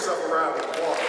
yourself around and walk.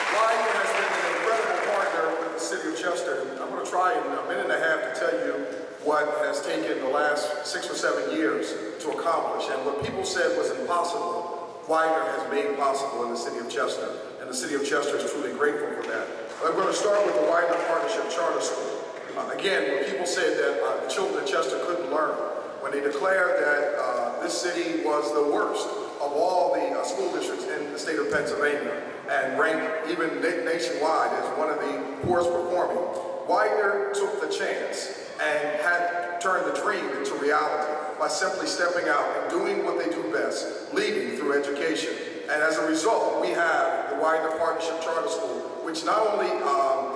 Widener has been an incredible partner with the city of Chester. I'm going to try in a minute and a half to tell you what has taken the last 6 or 7 years to accomplish. And what people said was impossible, Widener has made possible in the city of Chester. And the city of Chester is truly grateful for that. I'm going to start with the Widener Partnership Charter School. Again, when people said that the children of Chester couldn't learn, when they declared that this city was the worst of all the school districts in the state of Pennsylvania and ranked even nationwide as one of the poorest performing, Widener took the chance and had turned the dream into reality by simply stepping out and doing what they do best, leading through education. And as a result, we have the Widener Partnership Charter School, which not only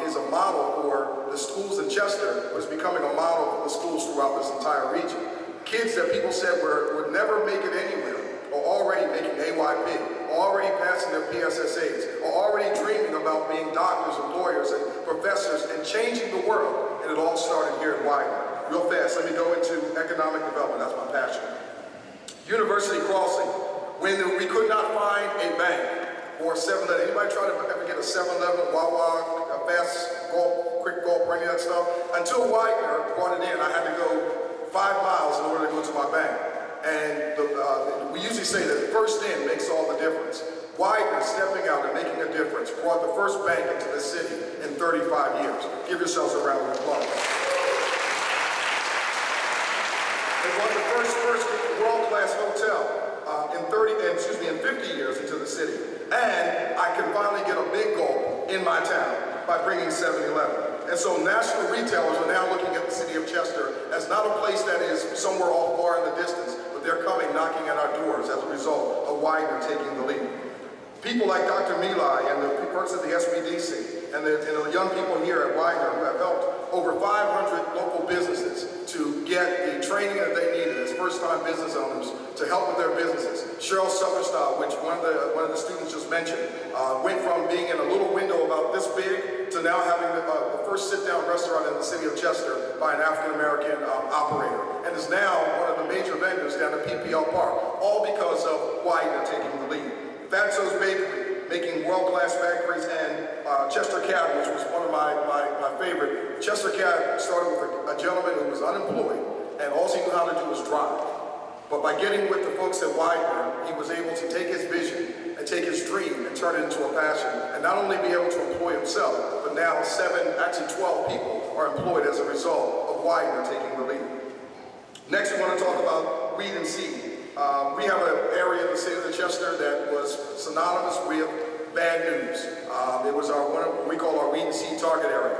is a model for the schools in Chester, but is becoming a model for the schools throughout this entire region. Kids that people said would never make it anywhere are already making AYP, already passing their PSSAs, are already dreaming about being doctors and lawyers and professors and changing the world. And it all started here in Widener. Real fast, let me go into economic development. That's my passion. University Crossing. When we could not find a bank or a 7-Eleven, anybody try to ever get a 7-Eleven, Wawa, a fast gulp, quick gulp, or any of that stuff? Until Widener brought it in, I had to go 5 miles in order to go to my bank. And we usually say that first in makes all the difference. Widener stepping out and making a difference brought the first bank into the city in 35 years. Give yourselves a round of applause. They brought the first world-class hotel in 50 years into the city. And I can finally get a big goal in my town by bringing 7-Eleven. And so national retailers are now looking at the city of Chester as not a place that is somewhere off far in the distance, but they're coming knocking at our doors as a result of Widener taking the lead. People like Dr. Milai and the folks at the SBDC and the young people here at Widener who have helped over 500 local businesses to get the training that they needed as first-time business owners to help with their businesses. Cheryl Summerstyle, which one of the students just mentioned, went from being in a little window about this big to now having the first sit-down restaurant in the city of Chester by an African-American operator, and is now one of the major vendors down at PPL Park, all because of Widener taking the lead. Fatso's Bakery, making world-class bakeries, and Chester Cab, which was one of my favorite. Chester Cab started with a gentleman who was unemployed, and all he knew how to do was drive. But by getting with the folks at Widener, he was able to take his vision and take his dream and turn it into a passion, and not only be able to employ himself, but now 12 people are employed as a result of Widener taking the lead. Next, we want to talk about Weed and Seed. We have an area in the city of Chester that was synonymous with bad news. It was what we call our Weed and Seed target area.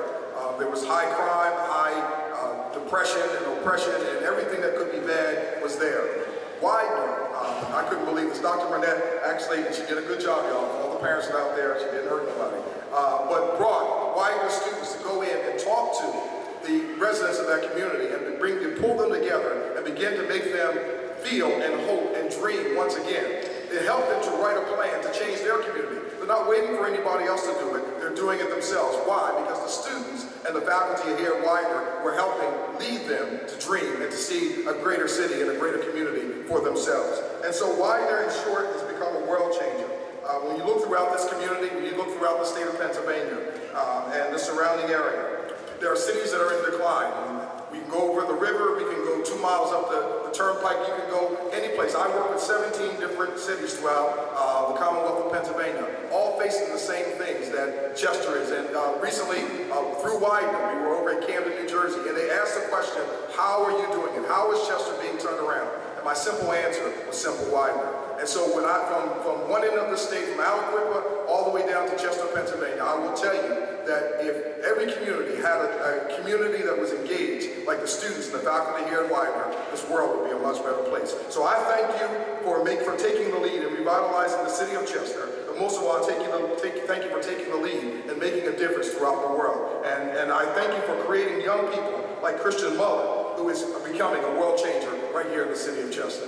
There was high crime, high depression and oppression, and everything that could be bad was there. Widener, I couldn't believe this. Dr. Burnett, actually, and she did a good job, y'all. All the parents are out there, she didn't hurt nobody. But brought Widener students to go in and talk to the residents of that community and to pull them together and begin to make them feel and hope and dream once again. It helped them to write a plan to change their community. They're not waiting for anybody else to do it. They're doing it themselves. Why? Because the students and the faculty here at Widener were helping lead them to dream and to see a greater city and a greater community for themselves. And so Widener, in short, has become a world changer. When you look throughout this community, when you look throughout the state of Pennsylvania and the surrounding area, there are cities that are in decline. We can go over the river, we can go 2 miles up the turnpike, you can go any place. I work with 17 different cities throughout the Commonwealth of Pennsylvania, all facing the same things that Chester is. And recently, through Widener, we were over in Camden, New Jersey, and they asked the question, how are you doing it? How is Chester being turned around? And my simple answer was simple Widener. And so when from one end of the state, from Aliquippa all the way down to Chester, Pennsylvania, I will tell you that if every community had a community that was engaged, like the students and the faculty here at Widener, this world would be a much better place. So I thank you for taking the lead in revitalizing the city of Chester, but most of all, thank you for taking the lead and making a difference throughout the world. And I thank you for creating young people like Christian Mullen, who is becoming a world changer right here in the city of Chester.